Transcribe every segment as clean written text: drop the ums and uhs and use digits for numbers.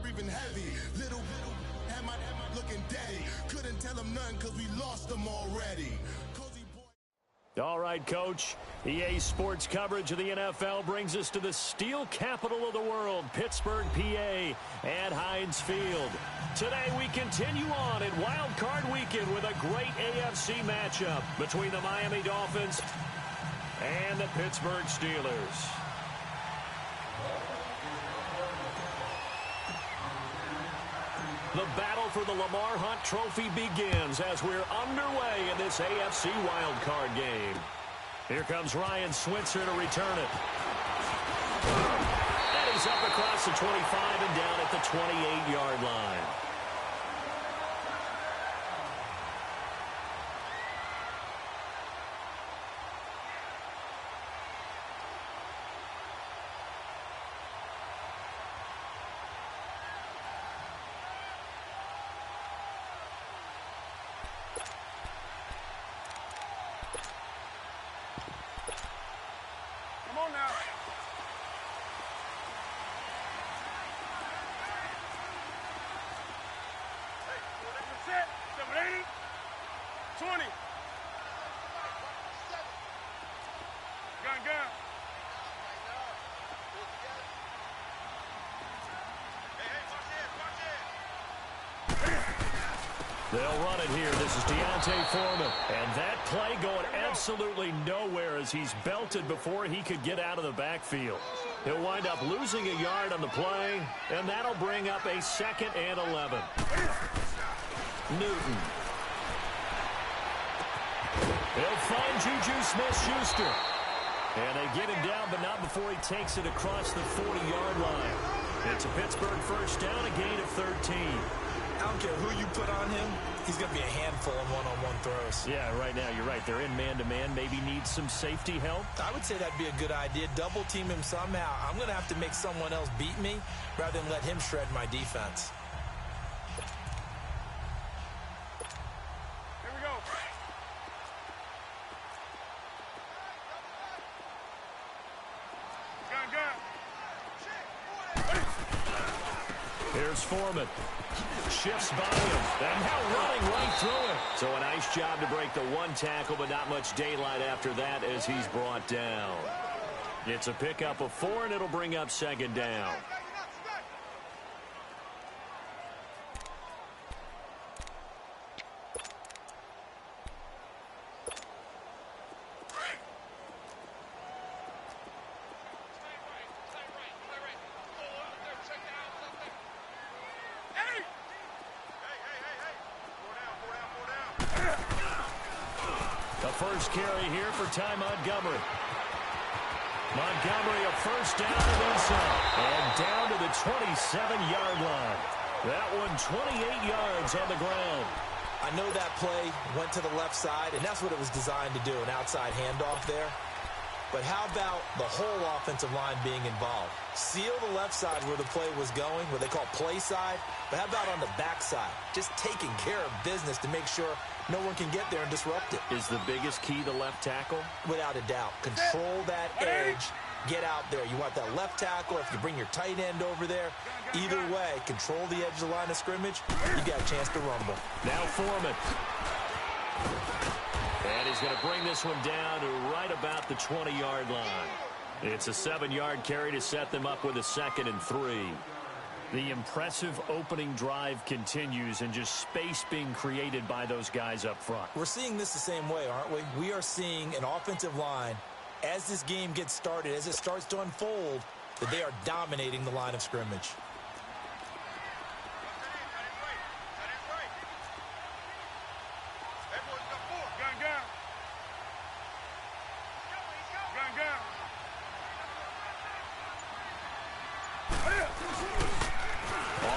breathing heavy. Little had my looking daddy. Couldn't tell him nothing because we lost him already. All right, Coach. EA Sports coverage of the NFL brings us to the steel capital of the world, Pittsburgh, PA, at Heinz Field. Today we continue on in Wild Card Weekend with a great AFC matchup between the Miami Dolphins and the Pittsburgh Steelers. The battle for the Lamar Hunt Trophy begins as we're underway in this AFC wildcard game. Here comes Ryan Switzer to return it. And he's up across the 25 and down at the 28-yard line. They'll run it here. This is Deontay Foreman. And that play going absolutely nowhere as he's belted before he could get out of the backfield. He'll wind up losing a yard on the play, and that'll bring up a 2nd and 11. Newton. He'll find Juju Smith-Schuster. And they get him down, but not before he takes it across the 40-yard line. It's a Pittsburgh first down, a gain of 13. I don't care who you put on him, he's going to be a handful in one-on-one throws. Yeah, right now, you're right. They're in man-to-man. Maybe needs some safety help. I would say that'd be a good idea. Double team him somehow. I'm going to have to make someone else beat me rather than let him shred my defense. Here we go. Here's Foreman. Shifts by him. And now running right through it. So a nice job to break the one tackle, but not much daylight after that as he's brought down. It's a pickup of 4, and it'll bring up 2nd down. First carry here for Ty Montgomery. Montgomery a first down and then some. And down to the 27-yard line. That one 28 yards on the ground. I know that play went to the left side, and that's what it was designed to do, an outside handoff there. But how about the whole offensive line being involved? Seal the left side where the play was going, what they call play side. But how about on the back side? Just taking care of business to make sure no one can get there and disrupt it. Is the biggest key the left tackle? Without a doubt. Control that edge. Get out there. You want that left tackle. If you bring your tight end over there, either way, control the edge of the line of scrimmage. You got a chance to rumble. Now Foreman. And he's going to bring this one down to right about the 20-yard line. It's a 7-yard carry to set them up with a 2nd and 3. The impressive opening drive continues and just space being created by those guys up front. We're seeing this the same way, aren't we? We are seeing an offensive line, as this game gets started, as it starts to unfold, that they are dominating the line of scrimmage.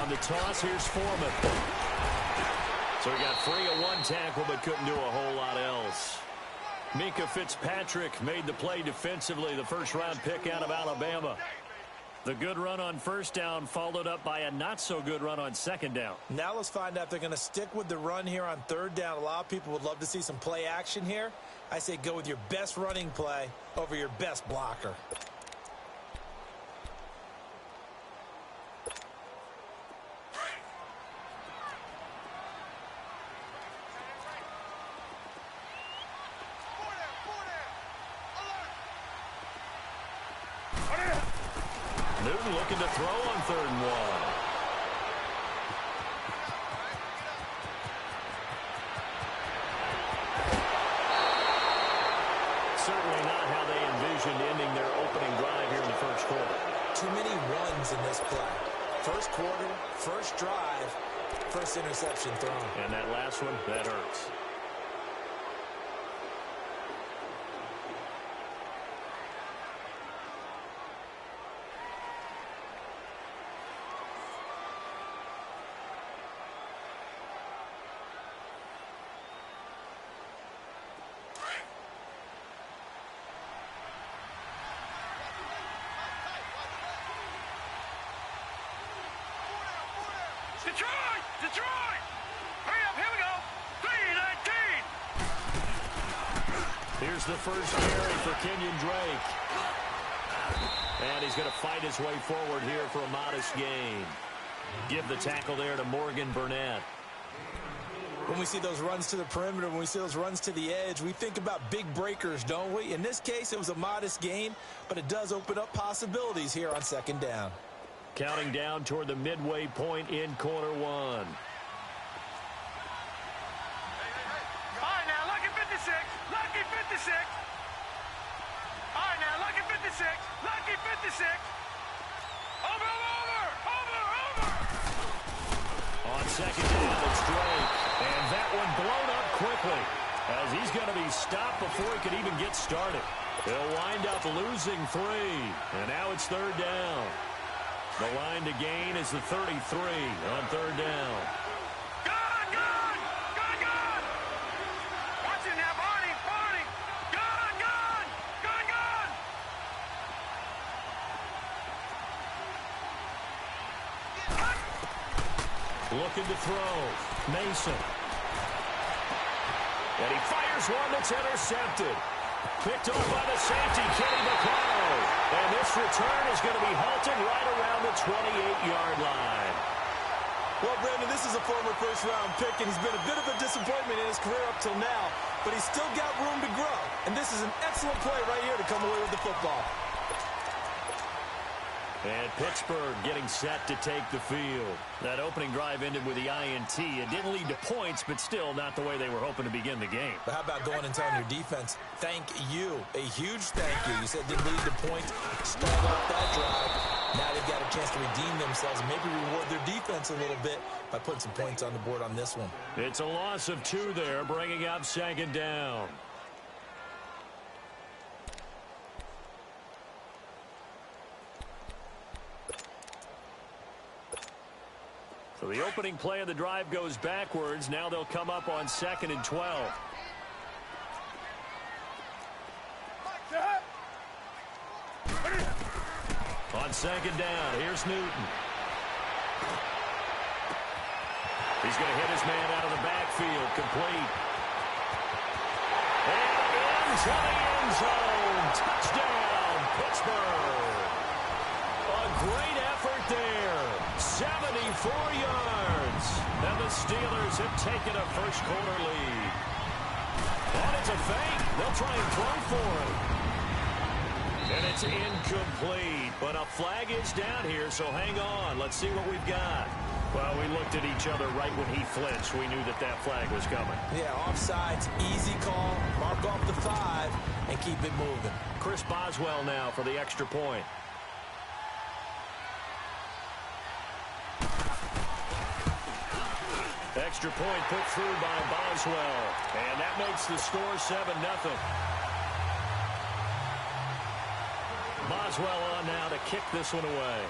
On the toss, here's Foreman. So he got free of one tackle but couldn't do a whole lot else. Mika Fitzpatrick made the play defensively, the first-round pick out of Alabama. The good run on first down followed up by a not-so-good run on 2nd down. Now let's find out if they're going to stick with the run here on 3rd down. A lot of people would love to see some play action here. I say go with your best running play over your best blocker. Newton looking to throw on 3rd and 1. Certainly not how they envisioned ending their opening drive here in the first quarter. Too many runs in this play. First quarter, first drive, first interception thrown. And that last one, that hurts. Detroit! Detroit! Hurry up, here we go! 3-19! Here's the first carry for Kenyon Drake. And he's going to fight his way forward here for a modest gain. Give the tackle there to Morgan Burnett. When we see those runs to the perimeter, when we see those runs to the edge, we think about big breakers, don't we? In this case, it was a modest gain, but it does open up possibilities here on 2nd down. Counting down toward the midway point in quarter 1. All right, now, lucky 56. Lucky 56. All right, now, lucky 56. Lucky 56. Over, over, over, over. On 2nd down, it's Drake. And that one blown up quickly as he's going to be stopped before he could even get started. He'll wind up losing 3. And now it's 3rd down. The line to gain is the 33 on 3rd down. Gun, gun, gun, gun. Watch it now, Barney, Barney. Gun, gun, gun, gun. Looking to throw. Mason. And he fires one that's intercepted. Picked off by the safety, Kenny McCall. And this return is going to be halted right around the 28-yard line. Well, Brandon, this is a former first-round pick, and he's been a bit of a disappointment in his career up till now, but he's still got room to grow. And this is an excellent play right here to come away with the football. And Pittsburgh getting set to take the field. That opening drive ended with the INT. It didn't lead to points, but still not the way they were hoping to begin the game. But how about going and telling your defense, thank you, a huge thank you. You said didn't lead to points, start off that drive. Now they've got a chance to redeem themselves and maybe reward their defense a little bit by putting some points on the board on this one. It's a loss of 2 there, bringing up 2nd down. So the opening play of the drive goes backwards. Now they'll come up on 2nd and 12. On 2nd down, here's Newton. He's going to hit his man out of the backfield, complete. And into the end zone. Touchdown, Pittsburgh. A great effort there. 74 yards. And the Steelers have taken a first-quarter lead. And it's a fake. They'll try and throw for it. And it's incomplete. But a flag is down here, so hang on. Let's see what we've got. Well, we looked at each other right when he flinched. We knew that that flag was coming. Yeah, offsides, easy call. Mark off the 5 and keep it moving. Chris Boswell now for the extra point. Extra point put through by Boswell. And that makes the score 7-0. Boswell on now to kick this one away.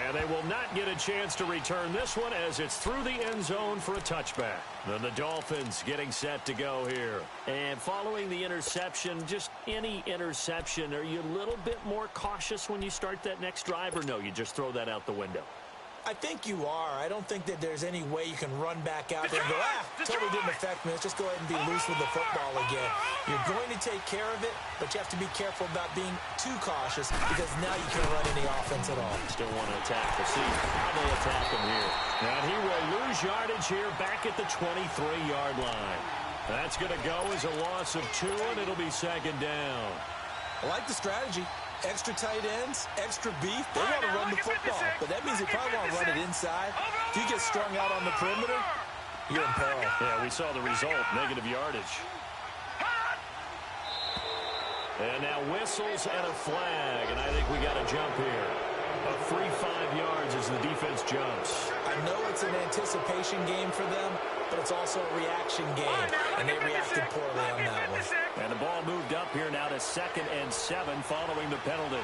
And they will not get a chance to return this one as it's through the end zone for a touchback. Then the Dolphins getting set to go here. And following the interception, just any interception, are you a little bit more cautious when you start that next drive, or no, you just throw that out the window? I think you are. I don't think that there's any way you can run back out there and go, totally didn't affect me. Let's just go ahead and be loose with the football again. You're going to take care of it, but you have to be careful about being too cautious because now you can't run any offense at all. Still want to attack. We'll see how they attack him here. And he will lose yardage here back at the 23-yard line. That's going to go as a loss of 2, and it'll be second down. I like the strategy. Extra tight ends, extra beef. They want to run the football, but that means they probably want to run it inside. If you get strung out on the perimeter, you're in peril. Yeah, we saw the result, negative yardage. And now whistles and a flag, and I think we got a jump here. A free 5 yards as the defense jumps. I know it's an anticipation game for them, but it's also a reaction game, and they reacted poorly on that one. And the ball moved up here now to 2nd and 7 following the penalty.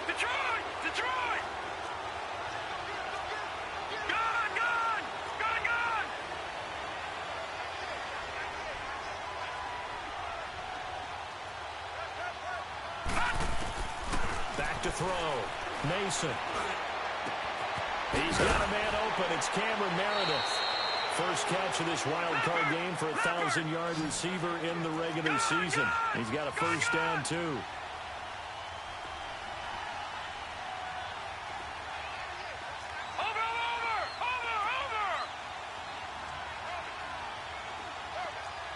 Detroit! Detroit! Gone! Gone! Gone! Gone! Back to throw. Mason. He's got a man open. It's Cameron Meredith. First catch of this wild card game for a 1,000-yard receiver in the regular season. He's got a first down, too. Over! Over! Over!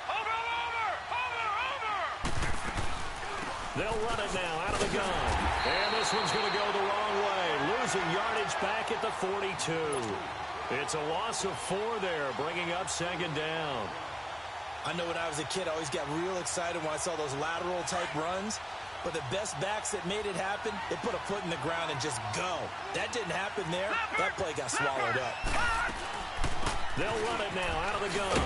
Over! Over! Over! They'll run it now out of the gun. And this one's going to go the wrong way. Losing yardage back at the 42. It's a loss of 4 there, bringing up second down. I know when I was a kid, I always got real excited when I saw those lateral-type runs. But the best backs that made it happen, they put a foot in the ground and just go. That didn't happen there. That play got swallowed up. They'll run it now out of the gun.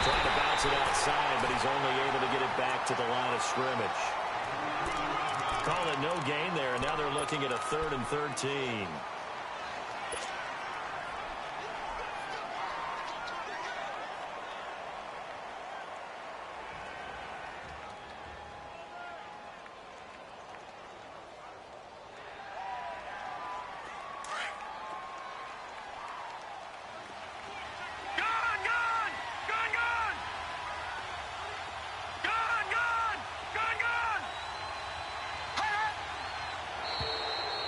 Trying to bounce it outside, but he's only able to get it back to the line of scrimmage. Call it no gain there, and now they're looking at a 3rd and 13.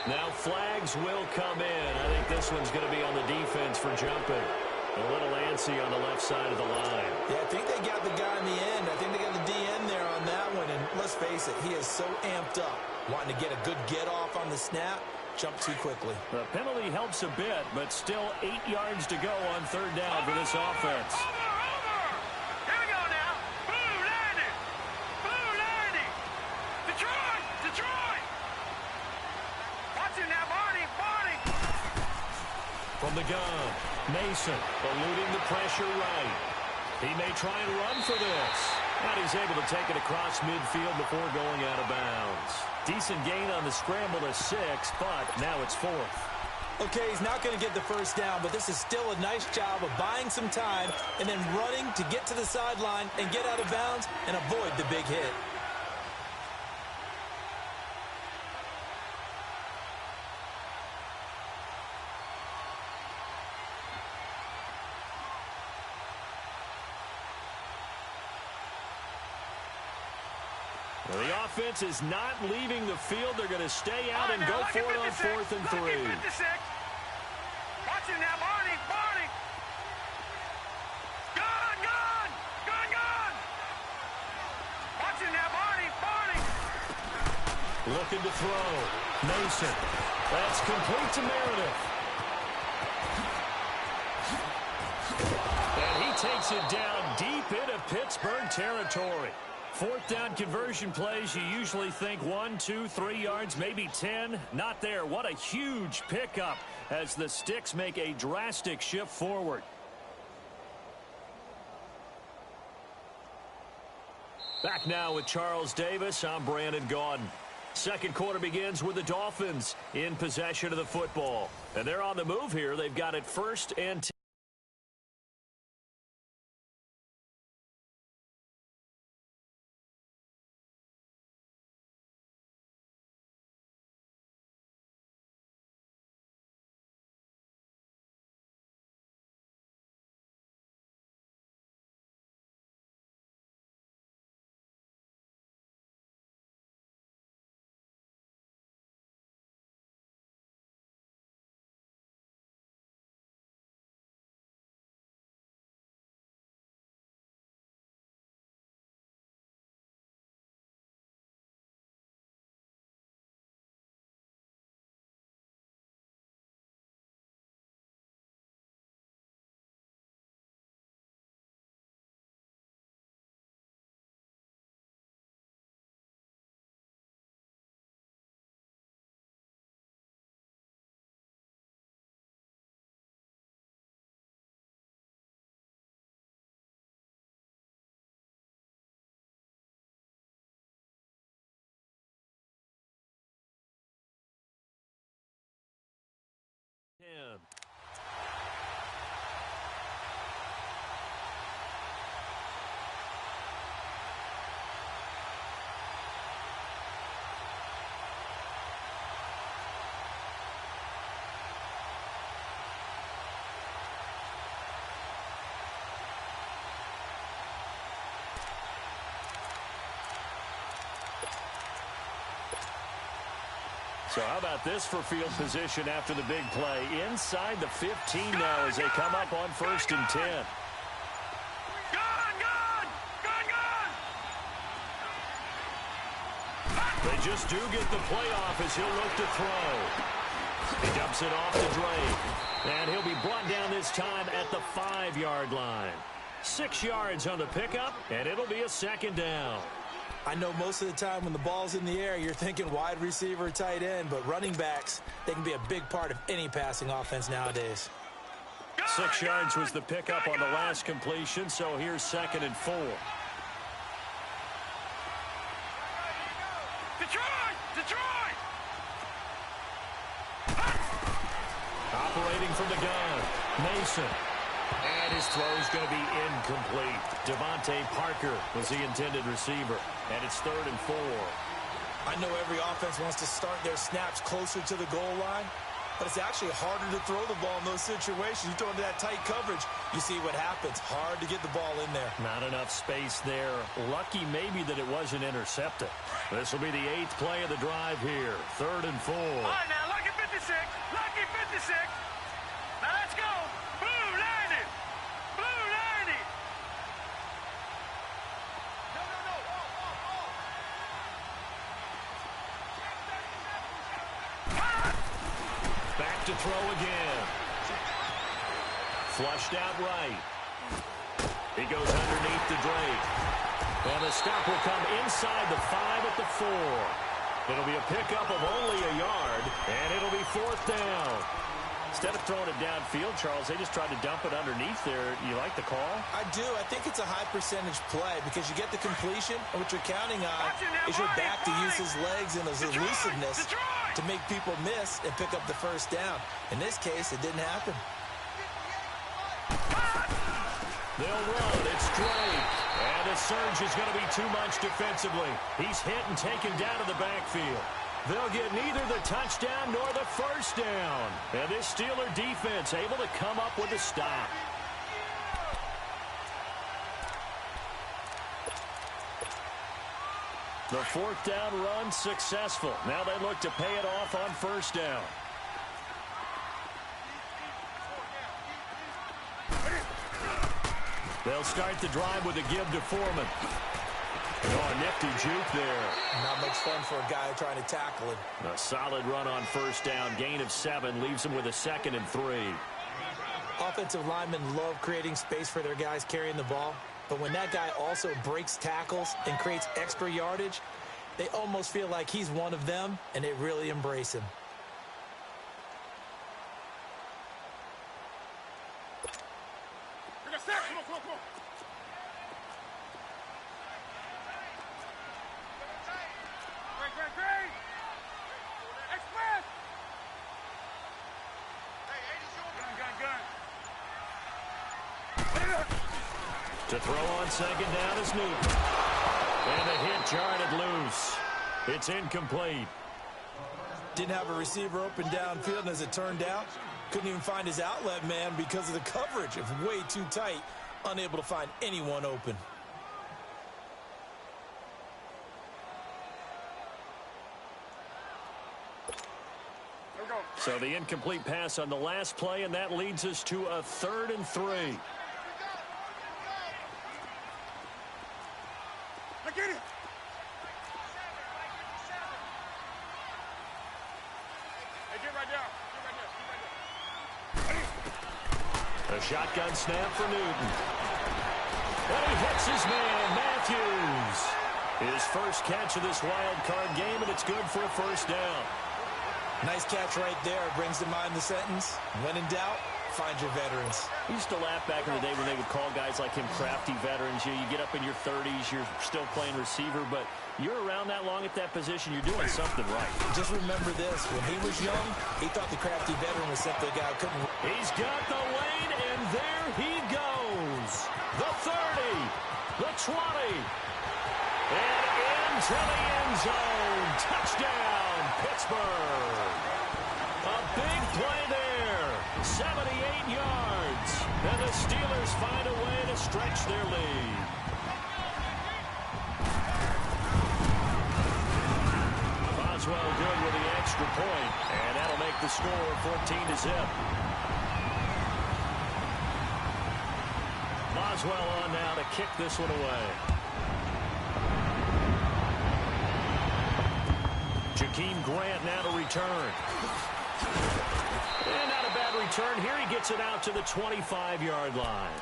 Now flags will come in. I think this one's going to be on the defense for jumping. A little antsy on the left side of the line. Yeah, I think they got the guy in the end. I think they got the DN there on that one. And let's face it, he is so amped up. Wanting to get a good get-off on the snap, jump too quickly. The penalty helps a bit, but still 8 yards to go on 3rd down for this offense. Here we go now. Blue landing. Blue landing. Detroit. Detroit. Watch it now, Barney. Barney. From the gun, Mason eluding the pressure right. He may try and run for this. And he's able to take it across midfield before going out of bounds. Decent gain on the scramble to 6, but now it's 4th. Okay, he's not going to get the first down, but this is still a nice job of buying some time and then running to get to the sideline and get out of bounds and avoid the big hit. The offense is not leaving the field. They're going to stay out and go for it on 4th and 3. Watch it now, Barney. Barney. Gone, gone. Gone, gone. Watch it now, Barney. Barney. Looking to throw. Mason. That's complete to Meredith. And he takes it down deep into Pittsburgh territory. 4th down conversion plays, you usually think 1, 2, 3 yards, maybe 10. Not there. What a huge pickup as the Sticks make a drastic shift forward. Back now with Charles Davis. I'm Brandon Gaudin. Second quarter begins with the Dolphins in possession of the football. And they're on the move here. They've got it 1st and 10. So how about this for field position after the big play? Inside the 15 now as they come up on 1st and 10. They just do get the play off as he'll look to throw. He dumps it off to Drake. And he'll be brought down this time at the 5-yard line. 6 yards on the pickup, and it'll be a 2nd down. I know most of the time when the ball's in the air, you're thinking wide receiver, tight end, but running backs, they can be a big part of any passing offense nowadays. 6 yards was the pickup on the last completion, so here's 2nd and 4. Detroit! Operating from the gun, Mason. And his throw is going to be incomplete. Devontae Parker was the intended receiver. And it's 3rd and 4. I know every offense wants to start their snaps closer to the goal line, but it's actually harder to throw the ball in those situations. You throw into that tight coverage, you see what happens. Hard to get the ball in there. Not enough space there. Lucky maybe that it wasn't intercepted. This will be the 8th play of the drive here. 3rd and 4. All right, now, lucky 56. Lucky 56. Now, let's go. Blue 90. Blue 90. Back to throw again. Flushed out right. He goes underneath the Drake. And the stop will come inside the 5 at the 4. It'll be a pickup of only a yard, and it'll be 4th down. Instead of throwing it downfield, Charles, they just tried to dump it underneath there. You like the call? I do. I think it's a high-percentage play because you get the completion, and what you're counting on is your back to use his legs and his elusiveness to make people miss and pick up the 1st down. In this case, it didn't happen. They'll run. It's Drake. And the surge is going to be too much defensively. He's hit and taken down to the backfield. They'll get neither the touchdown nor the 1st down. And this Steeler defense able to come up with a stop. The 4th down run successful. Now they look to pay it off on 1st down. They'll start the drive with a give to Foreman. Oh, nifty juke there. Not much fun for a guy trying to tackle him. A solid run on 1st down. Gain of 7 leaves him with a 2nd and 3. Offensive linemen love creating space for their guys carrying the ball. But when that guy also breaks tackles and creates extra yardage, they almost feel like he's one of them, and they really embrace him. Come on. Great. Express. Hey, 80's your gun. To throw on 2nd down is Newton. And a hit jarred it loose. It's incomplete. Didn't have a receiver open downfield, and as it turned out, couldn't even find his outlet man because of the coverage. It was way too tight, unable to find anyone open. So the incomplete pass on the last play, and that leads us to a 3rd and 3. Get it. Hey, get right there. A shotgun snap for Newton. And he hits his man, Matthews. His first catch of this wild card game, and it's good for a 1st down. Nice catch right there. Brings to mind the sentence, when in doubt, find your veterans. We used to laugh back in the day when they would call guys like him crafty veterans. You get up in your 30s, you're still playing receiver, but you're around that long at that position, you're doing something right. Just remember this. When he was young, he thought the crafty veteran was simply a guy who couldn't He's got the lane, and there he goes. The 30, the 20, and into the end zone. Touchdown, Pittsburgh. A big play there, 78 yards, and the Steelers find a way to stretch their lead. Boswell good with the extra point, and that'll make the score 14-0. Boswell on now to kick this one away. Jakeem Grant now to return. And not a bad return here. He gets it out to the 25-yard line.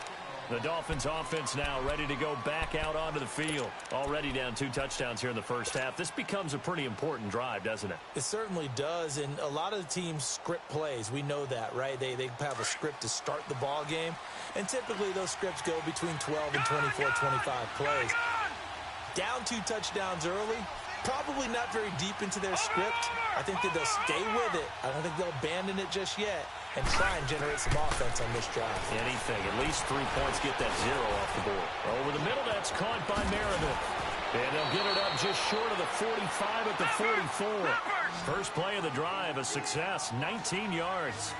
The Dolphins offense now ready to go back out onto the field. Already down 2 touchdowns here in the first half. This becomes a pretty important drive, doesn't it? It certainly does, and a lot of the teams script plays. We know that, right? They have a script to start the ball game, and typically those scripts go between 12 and 24, 25 plays. Down 2 touchdowns early, probably not very deep into their script. I think that they'll stay with it. I don't think they'll abandon it just yet and try and generate some offense on this drive. Anything. At least 3 points, get that 0 off the board. Over the middle, that's caught by Meredith. And they'll get it up just short of the 45 at the 44. First play of the drive, a success, 19 yards.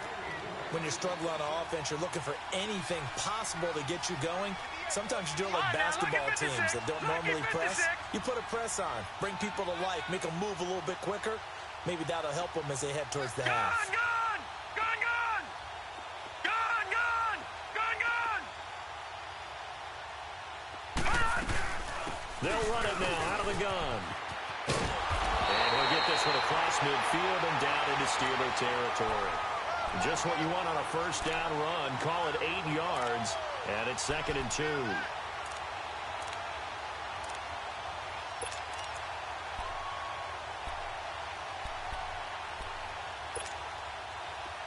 When you're struggling on offense, you're looking for anything possible to get you going. Sometimes you do it like basketball teams that don't normally press. You put a press on, bring people to life, make them move a little bit quicker. Maybe that'll help them as they head towards the half. They'll run it now out of the gun. And he'll get this one across midfield and down into Steeler territory. Just what you want on a first down run. Call it 8 yards, and it's 2nd and 2.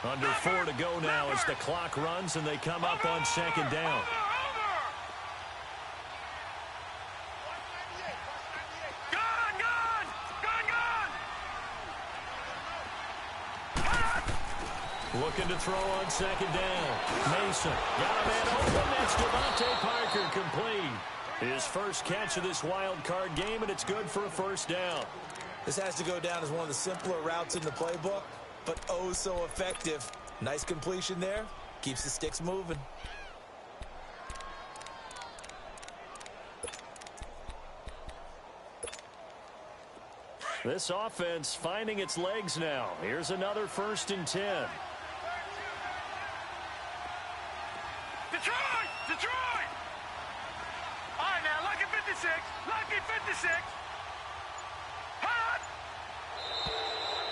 Under 4 to go now as the clock runs, and they come up on 2nd down. Looking to throw on 2nd down. Mason got a man open. That's Devontae Parker complete. His first catch of this wild card game, and it's good for a first down. This has to go down as one of the simpler routes in the playbook, but oh so effective. Nice completion there. Keeps the sticks moving. This offense finding its legs now. Here's another 1st and 10. Detroit! All right, now, lucky 56. Lucky 56. Hot!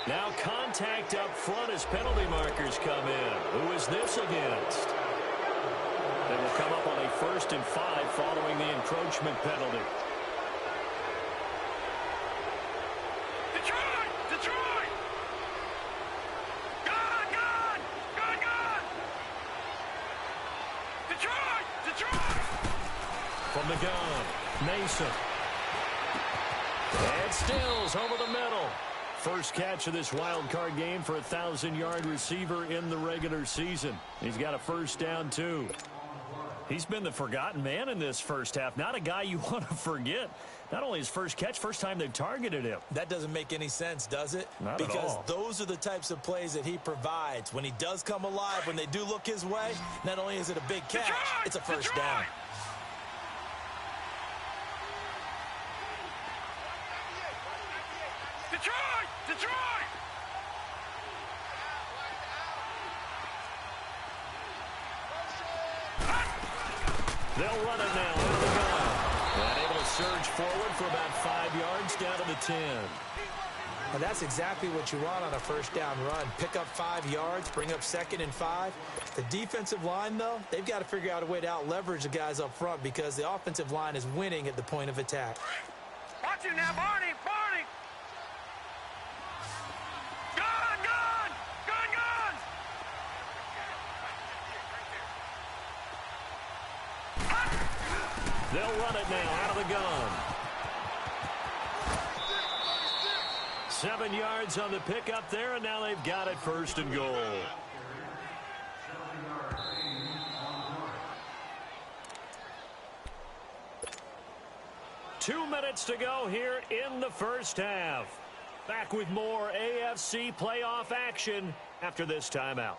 Now contact up front as penalty markers come in. Who is this against? They will come up on a 1st and 5 following the encroachment penalty. Detroit! Gone! Detroit! From the gun, Mason. And Stills over the middle. First catch of this wild card game for a 1,000-yard receiver in the regular season. He's got a first down, too. He's been the forgotten man in this first half. Not a guy you want to forget. Not only his first catch, first time they've targeted him. That doesn't make any sense, does it? Not at all. Because those are the types of plays that he provides. When he does come alive, when they do look his way, not only is it a big catch, it's a first down. Detroit! They'll run it now out of the gun. And able to surge forward for about 5 yards down to the 10. And that's exactly what you want on a first down run. Pick up 5 yards, bring up 2nd and 5. The defensive line, though, they've got to figure out a way to out-leverage the guys up front because the offensive line is winning at the point of attack. Watch it now, Barney! They'll run it now out of the gun. 7 yards on the pickup there, and now they've got it 1st and goal. 2 minutes to go here in the first half. Back with more AFC playoff action after this timeout.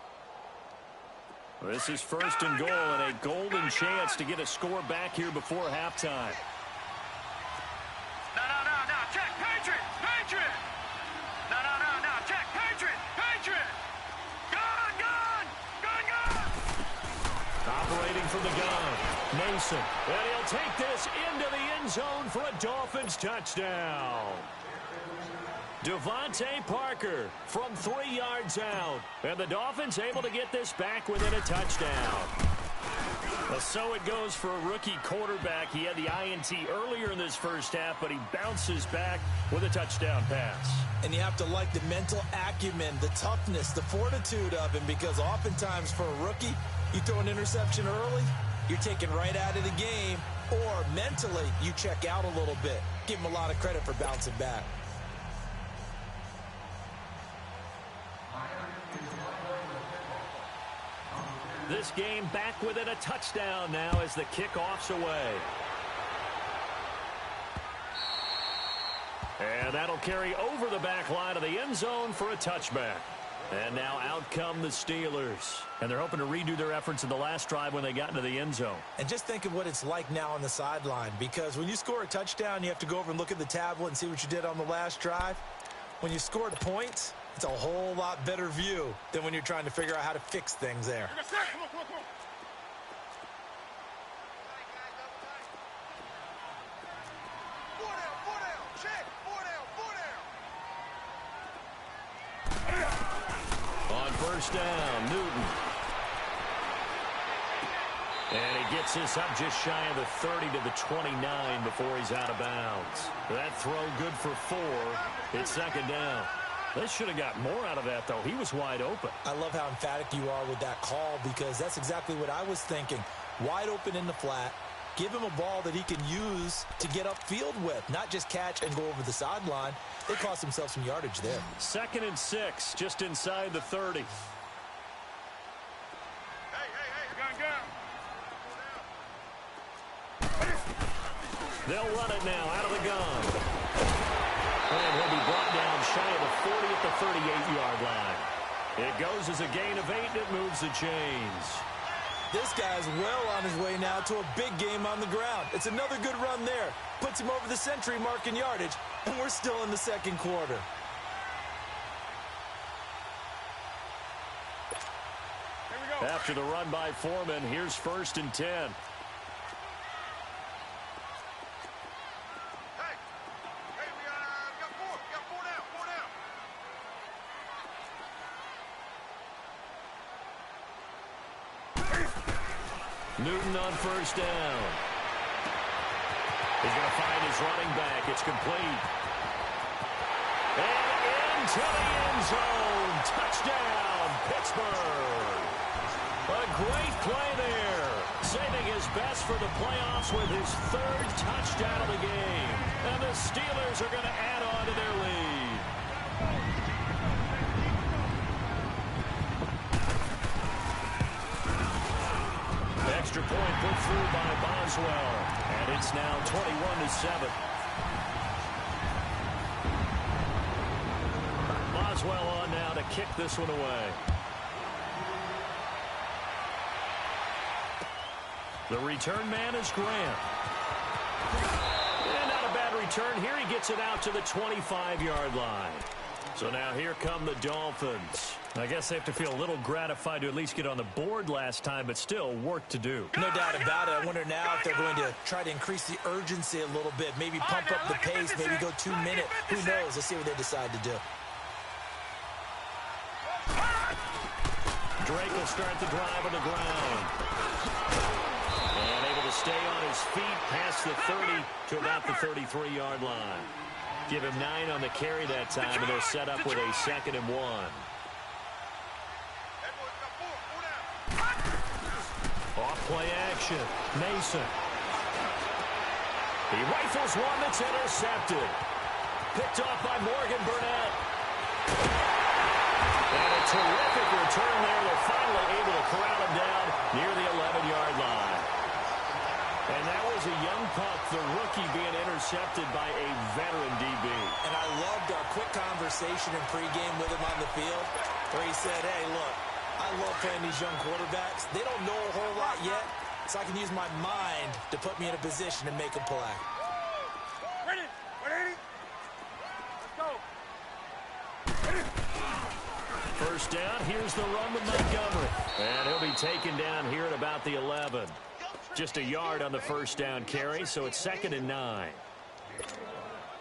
This is first and goal and a golden chance to get a score back here before halftime. No. Check. Patriot. No. Check. Patriot. Gun. Operating from the gun, Mason. And he'll take this into the end zone for a Dolphins touchdown. Devontae Parker from 3 yards out. And the Dolphins able to get this back within a touchdown. Well, so it goes for a rookie quarterback. He had the INT earlier in this first half, but he bounces back with a touchdown pass. And you have to like the mental acumen, the toughness, the fortitude of him, because oftentimes for a rookie, you throw an interception early, you're taken right out of the game, or mentally you check out a little bit. Give him a lot of credit for bouncing back. This game back within a touchdown now as the kickoff's away. And that'll carry over the back line of the end zone for a touchback. And now out come the Steelers. And they're hoping to redo their efforts in the last drive when they got into the end zone. And just think of what it's like now on the sideline, because when you score a touchdown, you have to go over and look at the tablet and see what you did on the last drive. When you scored points, it's a whole lot better view than when you're trying to figure out how to fix things there. Come on. Four down. Check. Four down. On first down, Newton. And he gets this up just shy of the 30 to the 29 before he's out of bounds. That throw good for 4. It's second down. They should have got more out of that, though. He was wide open. I love how emphatic you are with that call, because that's exactly what I was thinking. Wide open in the flat. Give him a ball that he can use to get upfield with, not just catch and go over the sideline. They cost themselves some yardage there. 2nd and 6, just inside the 30. Hey. Gun. They'll run it now out of the gun. And he'll be brought down shy of the 40 at the 38-yard line. It goes as a gain of 8, and it moves the chains. This guy's well on his way now to a big game on the ground. It's another good run there. Puts him over the century mark in yardage, and we're still in the second quarter. Here we go. After the run by Foreman, here's 1st and 10. Hey, we got 4. We got 4 down. Newton on first down. He's going to find his running back. It's complete. And into the end zone. Touchdown, Pittsburgh. A great play there. Saving his best for the playoffs with his 3rd touchdown of the game. And the Steelers are going to add on to their lead. Extra point put through by Boswell. And it's now 21-7. Boswell on now to kick this one away. The return man is Grant. And not a bad return here. He gets it out to the 25-yard line. So now here come the Dolphins. I guess they have to feel a little gratified to at least get on the board last time, but still work to do. No doubt about it. I wonder now if they're going to try to increase the urgency a little bit, maybe pump up the pace, maybe go 2 minutes. Who knows? Let's see what they decide to do. Drake will start the drive on the ground. And able to stay on his feet past the 30 to about the 33-yard line. Give him 9 on the carry that time, and they'll set up with a 2nd and 1. Off play action. Mason. He rifles one that's intercepted. Picked off by Morgan Burnett. And a terrific return there. They're finally able to corral him down near the 11-yard line. And that was a young pup, the rookie, being intercepted by a veteran DB. And I loved our quick conversation in pregame with him on the field where he said, hey, look, I love playing these young quarterbacks. They don't know a whole lot yet, so I can use my mind to put me in a position to make a play. Ready? Ready? Let's go. First down, here's the run with Montgomery. And he'll be taken down here at about the 11. Just a yard on the first down carry, so it's 2nd and 9.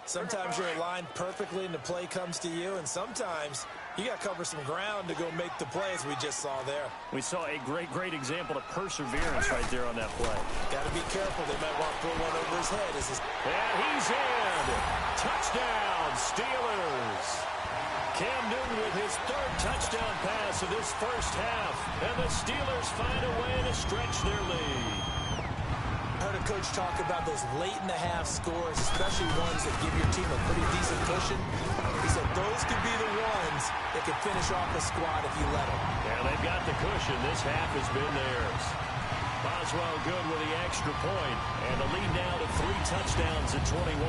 Sometimes you're aligned perfectly and the play comes to you, and sometimes you got to cover some ground to go make the play, as we just saw there. We saw a great example of perseverance right there on that play. Got to be careful. They might want to throw one over his head. And he's in. Touchdown, Steelers. Cam Newton with his 3rd touchdown pass of this first half. And the Steelers find a way to stretch their lead. I heard a coach talk about those late-in-the-half scores, especially ones that give your team a pretty decent cushion. He said those could be the ones that could finish off a squad if you let them. Yeah, they've got the cushion. This half has been theirs. Boswell good with the extra point, and the lead now to 3 touchdowns at 21.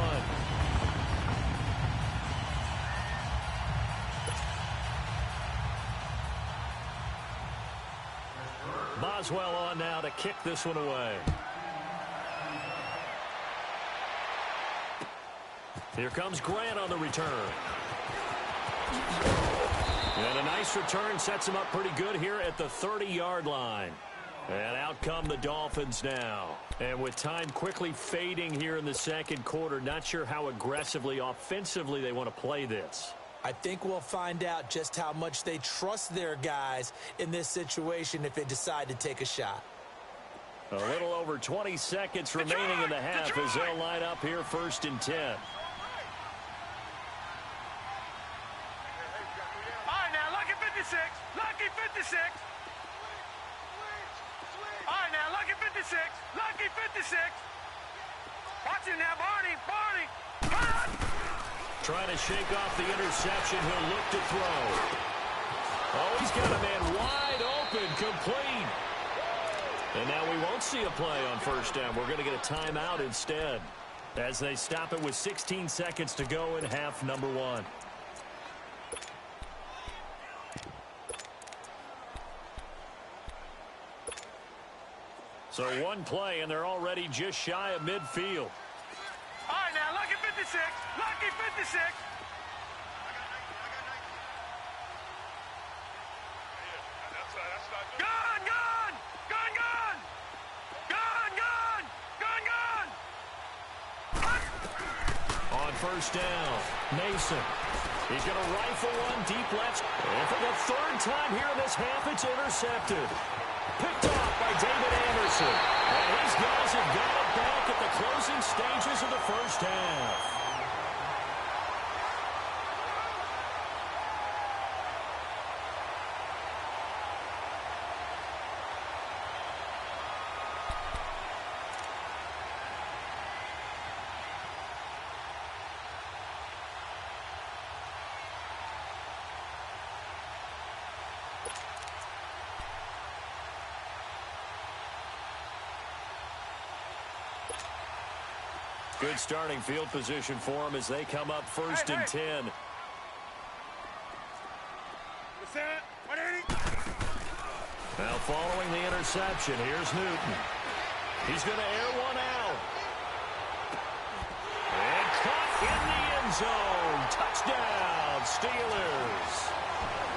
Boswell on now to kick this one away. Here comes Grant on the return. And a nice return sets him up pretty good here at the 30-yard line. And out come the Dolphins now. And with time quickly fading here in the second quarter, not sure how aggressively, offensively they want to play this. I think we'll find out just how much they trust their guys in this situation if they decide to take a shot. A little over 20 seconds remaining in the half as they'll line up here 1st and 10. Lucky 56. All right, now, lucky 56. Lucky 56. Watch it now, Barney. Cut! Trying to shake off the interception. He'll look to throw. Oh, he's got a man wide open, complete. And now we won't see a play on first down. We're going to get a timeout instead as they stop it with 16 seconds to go in half number 1. So one play, and they're already just shy of midfield. All right, now, lucky 56. Lucky 56. Gun! On first down, Mason. He's going to rifle one deep left. And for the 3rd time here in this half, it's intercepted. Picked off by David Anderson. And these guys have got it back at the closing stages of the first half. Good starting field position for them as they come up 1st and 10. Now following the interception, here's Newton. He's going to air one out. And caught in the end zone. Touchdown, Steelers.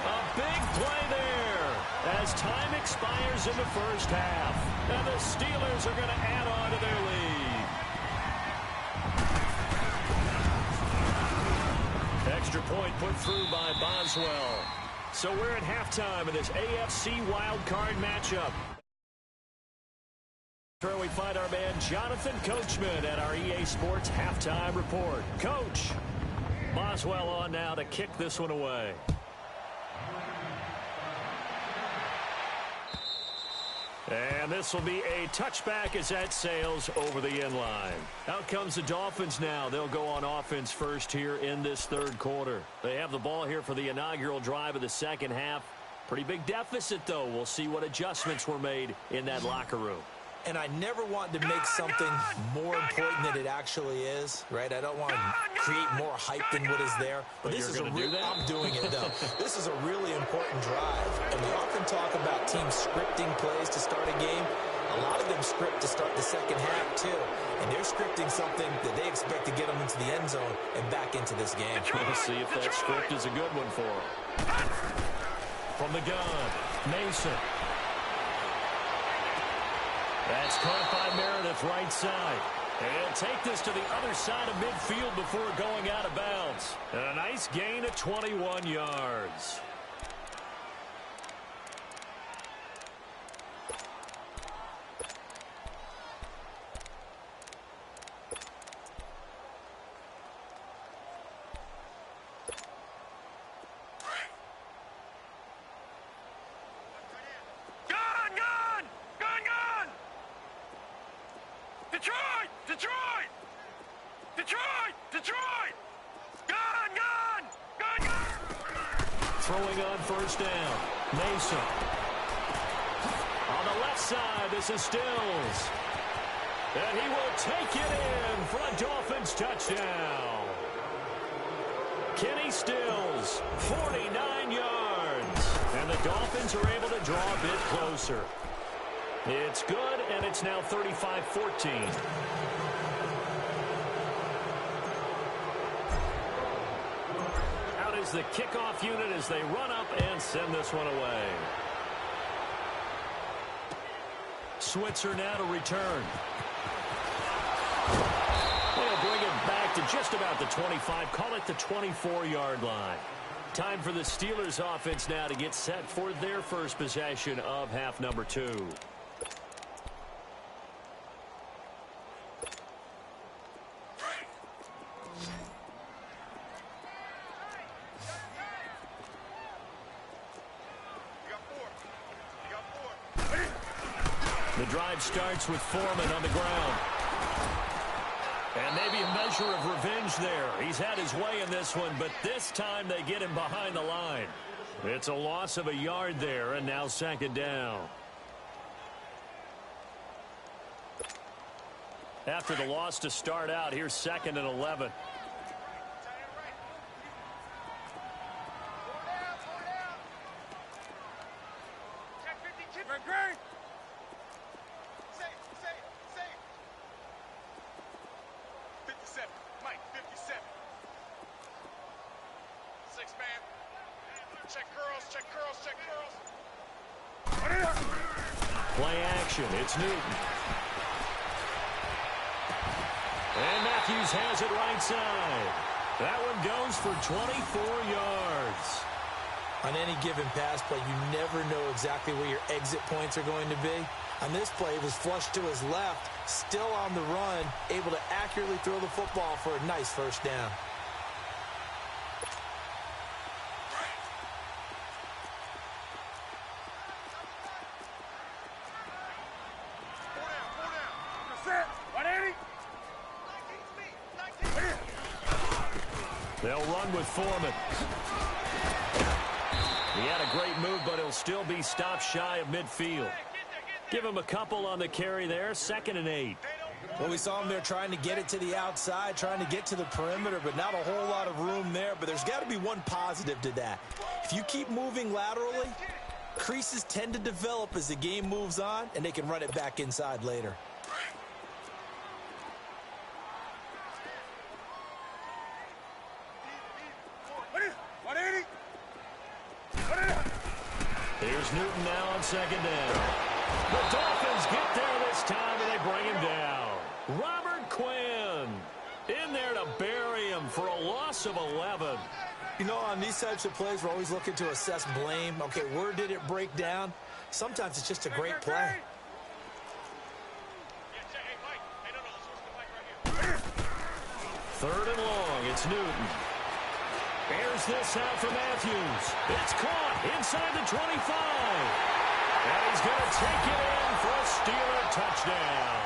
A big play there as time expires in the first half. And the Steelers are going to add on to their lead. Extra point put through by Boswell. So we're at halftime in this AFC wildcard matchup. Where we find our man Jonathan Coachman at our EA Sports halftime report. Coach, Boswell on now to kick this one away. And this will be a touchback as that sails over the end line. Out comes the Dolphins now. They'll go on offense first here in this 3rd quarter. They have the ball here for the inaugural drive of the second half. Pretty big deficit, though. We'll see what adjustments were made in that locker room. And I never want to make something more important than it actually is, right? I don't want to create more hype than what is there. But this is I'm doing it, though. This is a really important drive. And we often talk about teams scripting plays to start a game. A lot of them script to start the second half, too. And they're scripting something that they expect to get them into the end zone and back into this game. We'll see if that script is a good one for them. From the gun, Mason. That's caught by Meredith, right side. And he'll take this to the other side of midfield before going out of bounds. And a nice gain of 21 yards. Throwing on first down. Mason. On the left side, this is Stills. And he will take it in for a Dolphins touchdown. Kenny Stills, 49 yards. And the Dolphins are able to draw a bit closer. It's good, and it's now 35-14. Is the kickoff unit as they run up and send this one away. Switzer now to return. They'll bring it back to just about the 25, call it the 24-yard line. Time for the Steelers offense now to get set for their first possession of half number 2. The drive starts with Foreman on the ground. And maybe a measure of revenge there. He's had his way in this one, but this time they get him behind the line. It's a loss of a yard there, and now second down. After the loss to start out, here's 2nd and 11. Play action. It's Newton. And Matthews has it right side. That one goes for 24 yards. On any given pass play, you never know exactly where your exit points are going to be. On this play, it was flushed to his left, still on the run, able to accurately throw the football for a nice first down. They'll run with Foreman. He had a great move, but he'll still be stopped shy of midfield. Give him a couple on the carry there, 2nd and 8. Well, we saw him there trying to get it to the outside, trying to get to the perimeter, but not a whole lot of room there. But there's got to be one positive to that. If you keep moving laterally, creases tend to develop as the game moves on, and they can run it back inside later. Here's Newton now on 2nd down. The Dolphins get there this time, and they bring him down. Robert Quinn in there to bury him for a loss of 11. You know, on these types of plays, we're always looking to assess blame. Okay, where did it break down? Sometimes it's just a great play. 3rd and long, it's Newton. Airs this out for Matthews. It's caught inside the 25. And he's going to take it in for a Steeler touchdown.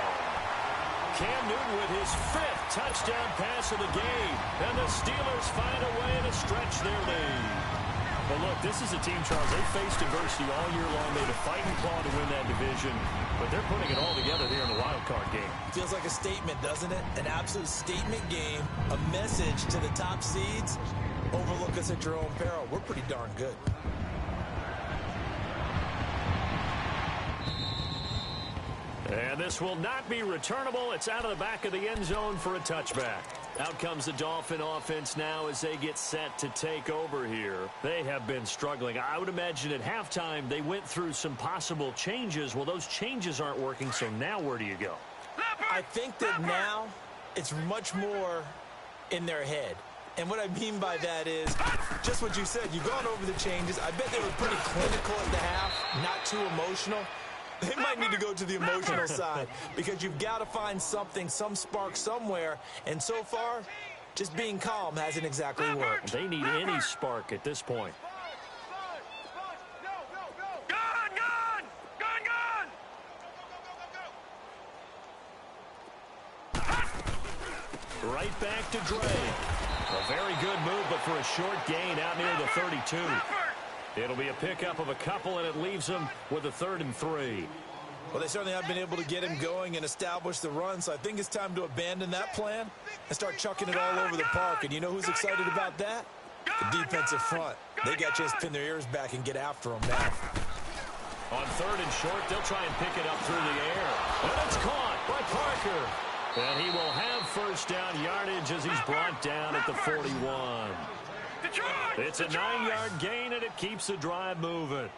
Cam Newton with his 5th touchdown pass of the game. And the Steelers find a way to stretch their lead. Well, look, this is a team, Charles, they faced adversity all year long. They had to fight and claw to win that division, but they're putting it all together here in the wild card game. Feels like a statement, doesn't it? An absolute statement game, a message to the top seeds. Overlook us at your own peril. We're pretty darn good. And this will not be returnable. It's out of the back of the end zone for a touchback. Out comes the Dolphin offense now as they get set to take over here. They have been struggling. I would imagine at halftime they went through some possible changes. Well, those changes aren't working, so now where do you go? I think that now it's much more in their head. And what I mean by that is just what you said. You've gone over the changes. I bet they were pretty clinical at the half, not too emotional. They might need to go to the emotional side because you've got to find something, some spark somewhere. And so far, just being calm hasn't exactly worked. They need any spark at this point. Right back to Dre. A very good move, but for a short gain out near the 32. It'll be a pickup of a couple, and it leaves them with a 3rd and 3. Well, they certainly have been able to get him going and establish the run, so I think it's time to abandon that plan and start chucking it all over the park. And you know who's excited about that? The defensive front. They got just pin their ears back and get after him now. On 3rd and short, they'll try and pick it up through the air. And it's caught by Parker. And he will have first down yardage as he's brought down at the 41. It's a 9-yard gain, and it keeps the drive moving.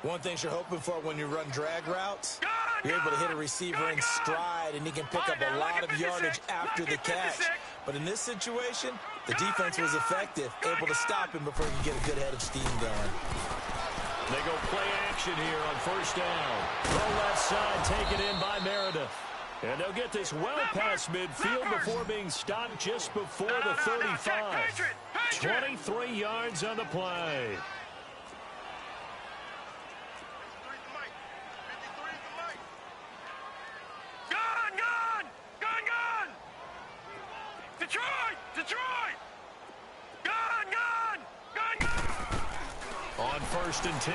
One thing you're hoping for when you run drag routes, you're able to hit a receiver in stride, and he can pick up a lot of yardage after the catch. But in this situation, the defense was effective, able to stop him before he could get a good head of steam going. They go play action here on first down. Low left side taken in by Meredith. And they'll get this well past midfield before being stopped just before the 35. 23 yards on the play. Detroit! On 1st and 10,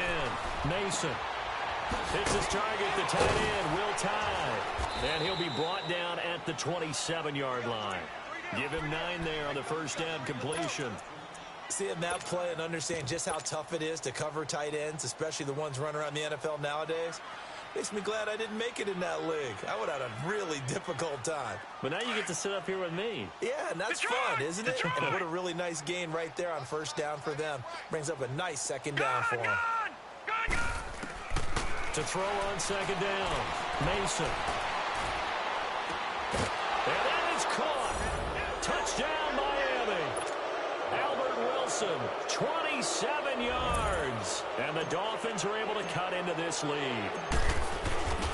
Mason hits his target, the tight end, Will Tye. And he'll be brought down at the 27-yard line. Give him 9 there on the first down completion. Seeing that play and understand just how tough it is to cover tight ends, especially the ones running around the NFL nowadays, makes me glad I didn't make it in that league. I would have had a really difficult time. But now you get to sit up here with me. Yeah, and that's fun, isn't it? And what a really nice gain right there on first down for them. Brings up a nice second down for them. To throw on second down, Mason. And that is caught. Touchdown, Miami. Albert Wilson, 27 yards. And the Dolphins are able to cut into this lead.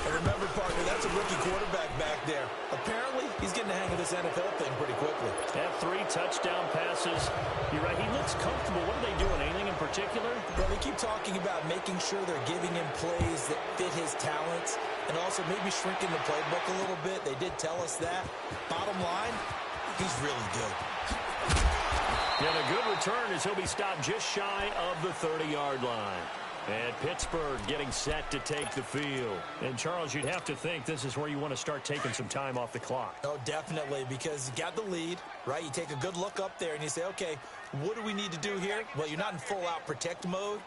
And remember, partner, that's a rookie quarterback back there. Apparently, he's getting the hang of this NFL thing pretty quickly. Have 3 touchdown passes. You're right, he looks comfortable. What are they doing? Anything in particular? Well, they keep talking about making sure they're giving him plays that fit his talents and also maybe shrinking the playbook a little bit. They did tell us that. Bottom line, he's really good. And a good return as he'll be stopped just shy of the 30-yard line. And Pittsburgh getting set to take the field. And, Charles, you'd have to think this is where you want to start taking some time off the clock. Oh, definitely, because you got the lead, right? You take a good look up there and you say, okay, what do we need to do here? Well, you're not in full-out protect mode.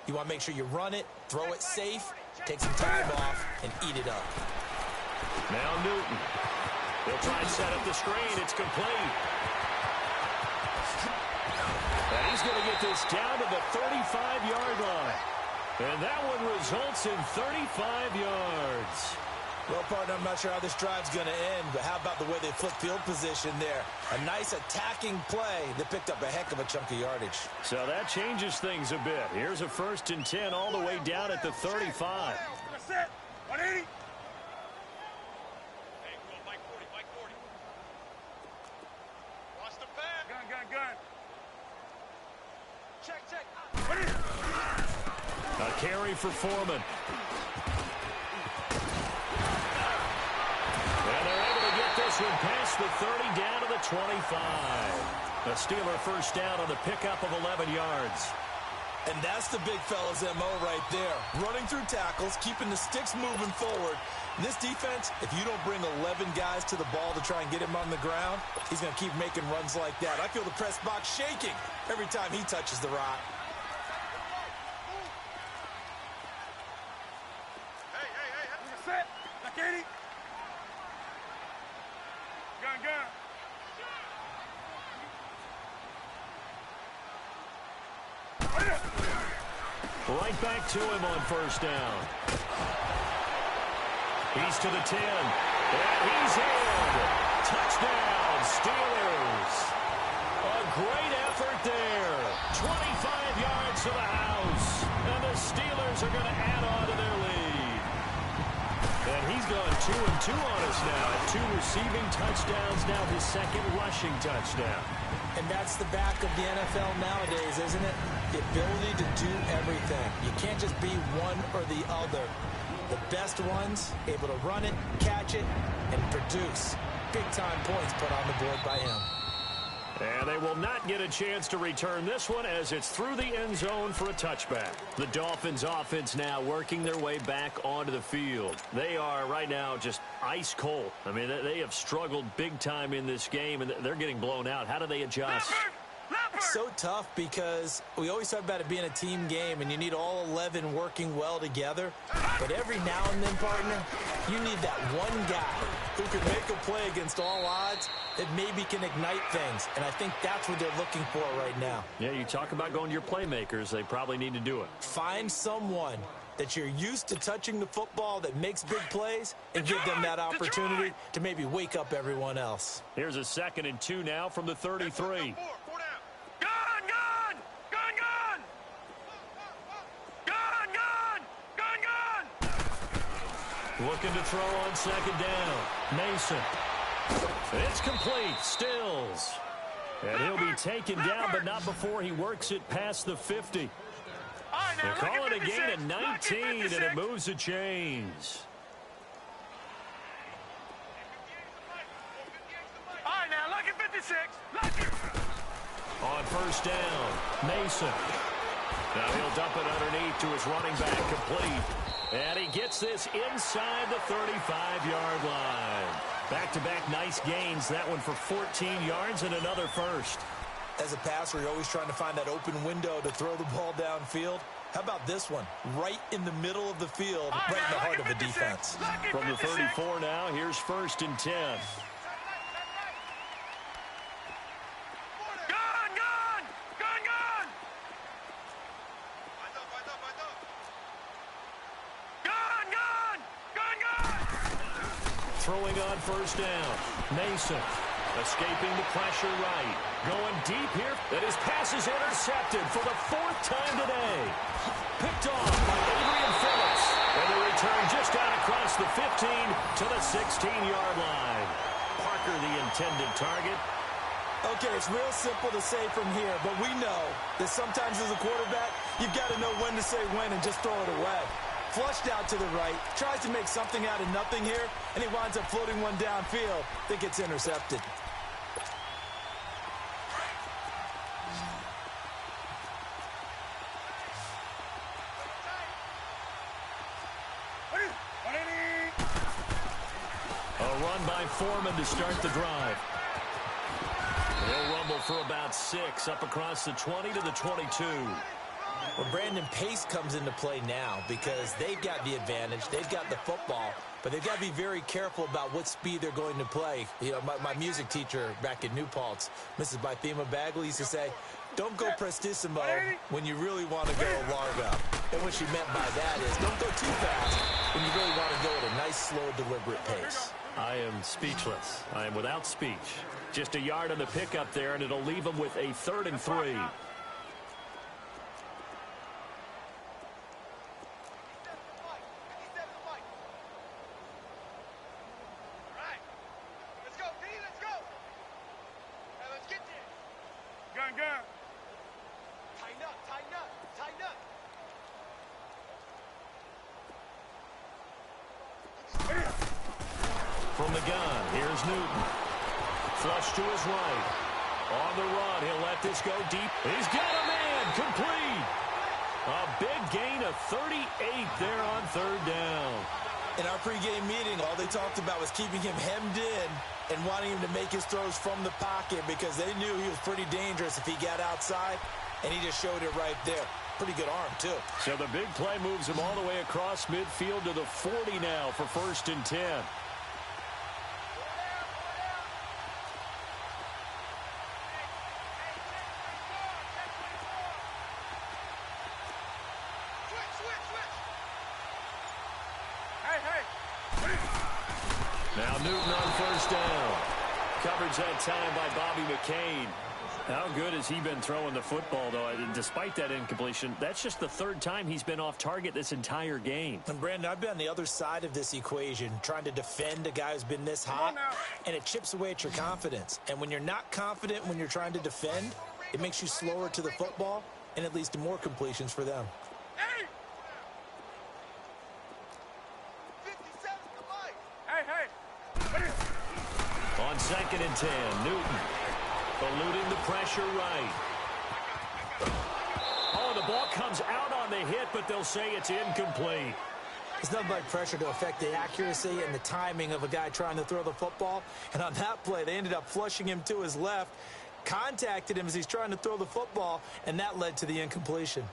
You want to make sure you run it, throw it safe, take some time off, and eat it up. Now Newton. They'll try and set up the screen. It's complete. And he's going to get this down to the 35-yard line. And that one results in 35 yards. Well, partner, I'm not sure how this drive's going to end, but how about the way they flip field position there? A nice attacking play that picked up a heck of a chunk of yardage. So that changes things a bit. Here's a 1st and 10 all the way down at the 35. Set. 180. Watch the pass. Gun. Check. A carry for Foreman. And they're able to get this one past the 30 down to the 25. A Steeler first down on the pickup of 11 yards. And that's the big fella's MO right there. Running through tackles, keeping the sticks moving forward. In this defense, if you don't bring 11 guys to the ball to try and get him on the ground, he's going to keep making runs like that. I feel the press box shaking every time he touches the rock. Hey. Set. Back 80. Gun. Right back to him on first down. He's to the 10. And he's in. Touchdown, Steelers. A great effort there. 25 yards to the house. And the Steelers are going to add on to their lead. And he's gone 2-2 on us now. 2 receiving touchdowns, now his second rushing touchdown. And that's the back of the NFL nowadays, isn't it? The ability to do everything. You can't just be one or the other. The best ones, able to run it, catch it, and produce. Big-time points put on the board by him. And they will not get a chance to return this one as it's through the end zone for a touchback. The Dolphins offense now working their way back onto the field. They are right now just ice cold. I mean, they have struggled big time in this game, and they're getting blown out. How do they adjust? So tough because we always talk about it being a team game, and you need all 11 working well together. But every now and then, partner, you need that one guy who can make a play against all odds that maybe can ignite things. And I think that's what they're looking for right now. Yeah, you talk about going to your playmakers. They probably need to do it. Find someone that you're used to touching the football that makes big plays and give them that opportunity to maybe wake up everyone else. Here's a 2nd and 2 now from the 33. Looking to throw on 2nd down. Mason. It's complete. Stills. And he'll be taken down, but not before he works it past the 50. They call it a gain of 19, and it moves the chains. All right, now, look at 56. On first down, Mason. Now he'll dump it underneath to his running back, complete. And he gets this inside the 35-yard line. Back-to-back nice gains. That one for 14 yards and another first. As a passer, you're always trying to find that open window to throw the ball downfield. How about this one? Right in the middle of the field, right in the heart of a defense. From the 34 now, here's 1st and 10. Throwing on first down. Mason escaping the pressure right. Going deep here. And his pass is intercepted for the 4th time today. Picked off by Adrian Phillips. And the return just out across the 15 to the 16-yard line. Parker the intended target. Okay, it's real simple to say from here, but we know that sometimes as a quarterback, you've got to know when to say when and just throw it away. Flushed out to the right, tries to make something out of nothing here, and he winds up floating one downfield that gets intercepted. A run by Foreman to start the drive. He'll rumble for about 6 up across the 20 to the 22. Well, Brandon, pace comes into play now because they've got the advantage. They've got the football, but they've got to be very careful about what speed they're going to play. You know, my music teacher back in New Paltz, Mrs. Bythema Bagley, used to say, don't go prestissimo when you really want to go largo. And what she meant by that is don't go too fast when you really want to go at a nice, slow, deliberate pace. I am speechless. I am without speech. Just a yard on the pickup there, and it'll leave them with a 3rd and 3. From the gun, here's Newton. Flush to his right. On the run, he'll let this go deep. He's got a man, complete. A big gain of 38 there on third down. In our pregame meeting, all they talked about was keeping him hemmed in and wanting him to make his throws from the pocket because they knew he was pretty dangerous if he got outside, and he just showed it right there. Pretty good arm, too. So the big play moves him all the way across midfield to the 40 now for 1st and 10. Now Newton on 1st down. Coverage that time by Bobby McCain. How good has he been throwing the football, though? Despite that incompletion, that's just the 3rd time he's been off target this entire game. And, Brandon, I've been on the other side of this equation, trying to defend a guy who's been this hot, and it chips away at your confidence. And when you're not confident when you're trying to defend, it makes you slower to the football, and it leads to more completions for them. On 2nd and 10, Newton eluding the pressure right. Oh, the ball comes out on the hit, but they'll say it's incomplete. It's nothing like pressure to affect the accuracy and the timing of a guy trying to throw the football. And on that play, they ended up flushing him to his left, contacted him as he's trying to throw the football, and that led to the incompletion.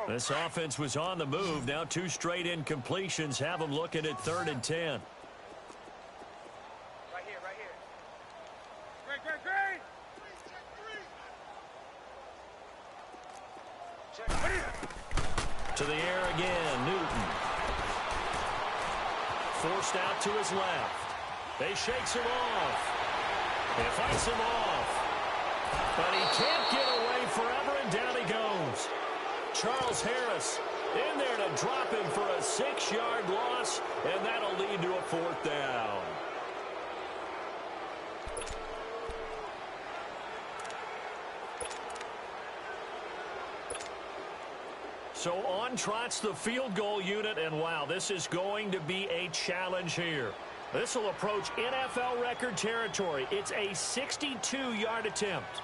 This offense was on the move. Now 2 straight incompletions have them looking at 3rd and 10. Right here, right here. Great. To the air again, Newton. Forced out to his left. They shakes him off. They fights him off. But he can't get away forever, and down he goes. Charles Harris in there to drop him for a 6-yard loss, and that'll lead to a 4th down. So on trots the field goal unit, and wow, this is going to be a challenge here. This will approach NFL record territory. It's a 62-yard attempt.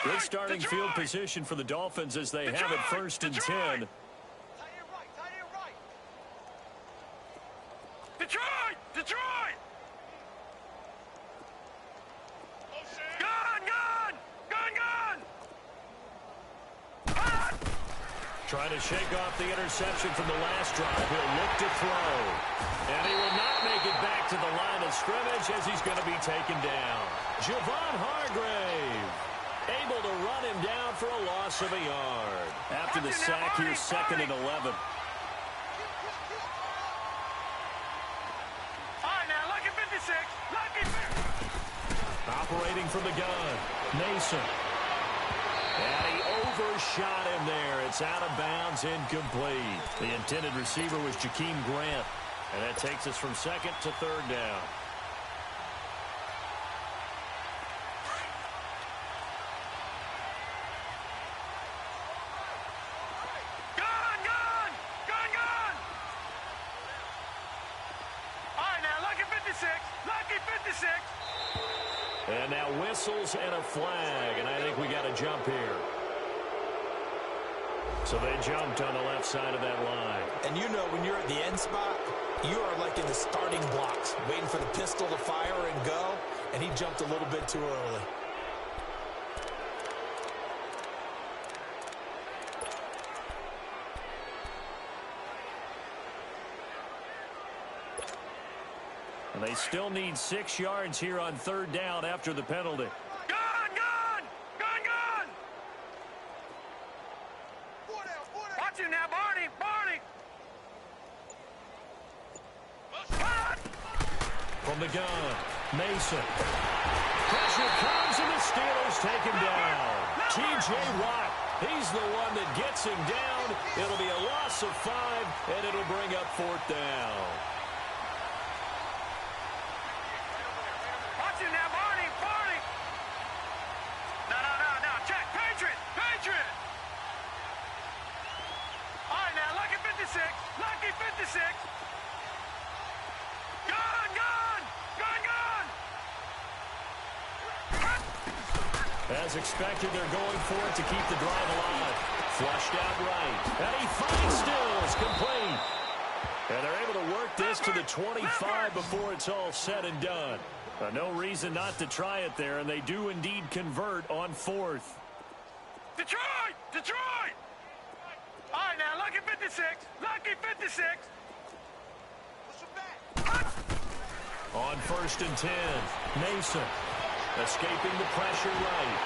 Good starting field position for the Dolphins as they have it 1st and 10. Detroit! Gun! Trying to shake off the interception from the last drive. He'll look to throw. And he will not make it back to the line of scrimmage as he's going to be taken down. Javon Hargrave able to run him down for a loss of a yard. After the sack, here's 2nd and 11. All right, now, lucky 56. Operating from the gun, Mason. And he overshot him there. It's out of bounds, incomplete. The intended receiver was Jakeem Grant. And that takes us from 2nd to 3rd down. And now whistles and a flag, and I think we got a jump here. So they jumped on the left side of that line. And you know when you're at the end spot, you are like in the starting blocks, waiting for the pistol to fire and go, and he jumped a little bit too early. And they still need 6 yards here on 3rd down after the penalty. Gone! Watch him now, Barney! From the gun, Mason. Pressure comes, and the Steelers take him down. T.J. Watt, he's the one that gets him down. It'll be a loss of 5, and it'll bring up 4th down. Watch him now, Barney! No, check! Patriot! All right, now, lucky 56! Gone! As expected, they're going for it to keep the drive alive. Flushed out right. And he finds Stills, complete. And they're able to work this to the 25 before it's all said and done. No reason not to try it there, and they do indeed convert on 4th. Detroit! All right, now, lucky 56! On 1st and 10, Mason escaping the pressure right.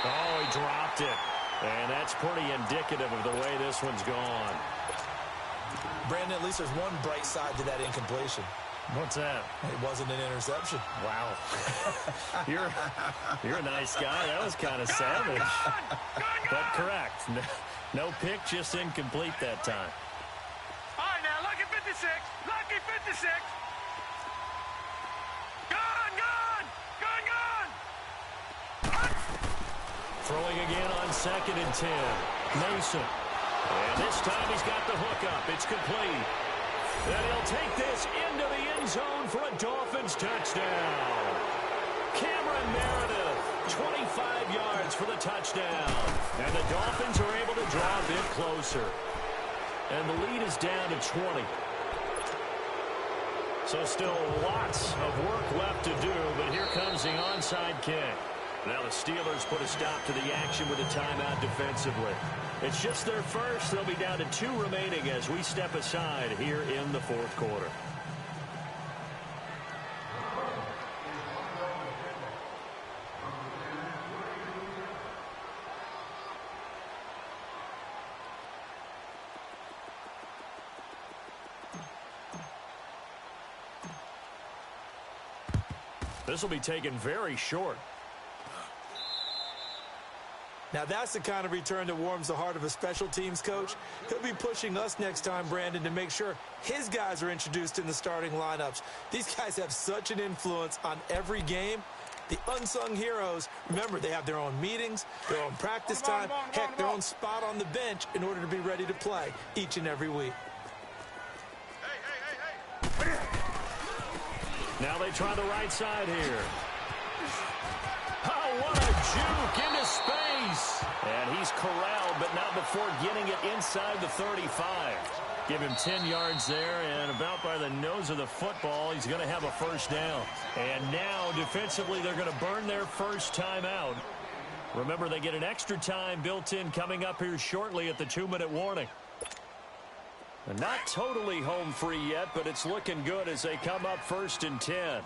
Oh, he dropped it. And that's pretty indicative of the way this one's gone. Brandon, at least there's one bright side to that incompletion. What's that? It wasn't an interception. Wow. You're a nice guy. That was kind of savage. But correct. No pick, just incomplete that time. All right, now, lucky 56! Gone! Throwing again on 2nd and 10. Mason. And this time he's got the hook up. It's complete. And he'll take this into the end zone for a Dolphins touchdown. Cameron Meredith, 25 yards for the touchdown. And the Dolphins are able to draw a bit closer. And the lead is down to 20. So still lots of work left to do, but here comes the onside kick. Now the Steelers put a stop to the action with a timeout defensively. It's just their first. They'll be down to 2 remaining as we step aside here in the 4th quarter. This will be taken very short. Now, that's the kind of return that warms the heart of a special teams coach. He'll be pushing us next time, Brandon, to make sure his guys are introduced in the starting lineups. These guys have such an influence on every game. The unsung heroes, remember, they have their own meetings, their own practice time, heck, their own spot on the bench in order to be ready to play each and every week. Now they try the right side here. Oh, what a juke into space. And he's corralled, but not before getting it inside the 35. Give him 10 yards there, and about by the nose of the football, he's going to have a 1st down. And now, defensively, they're going to burn their first timeout. Remember, they get an extra time built in coming up here shortly at the 2-minute warning. And not totally home free yet, but it's looking good as they come up 1st and 10.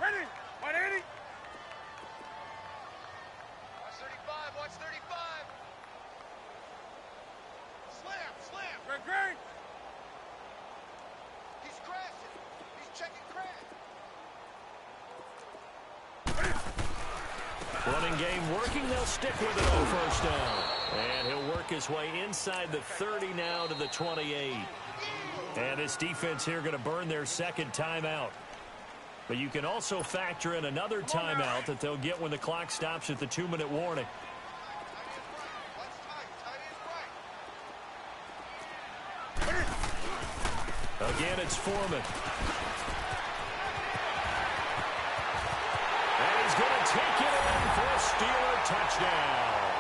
Ready? 180? Watch 35. Slam. Great. He's crashing. He's checking crash. Running game working. They'll stick with it on 1st down. And he'll work his way inside the 30 now to the 28. And this defense here going to burn their 2nd timeout. But you can also factor in another timeout that they'll get when the clock stops at the 2-minute warning. Again, it's Foreman. And he's going to take it in for a Steeler touchdown.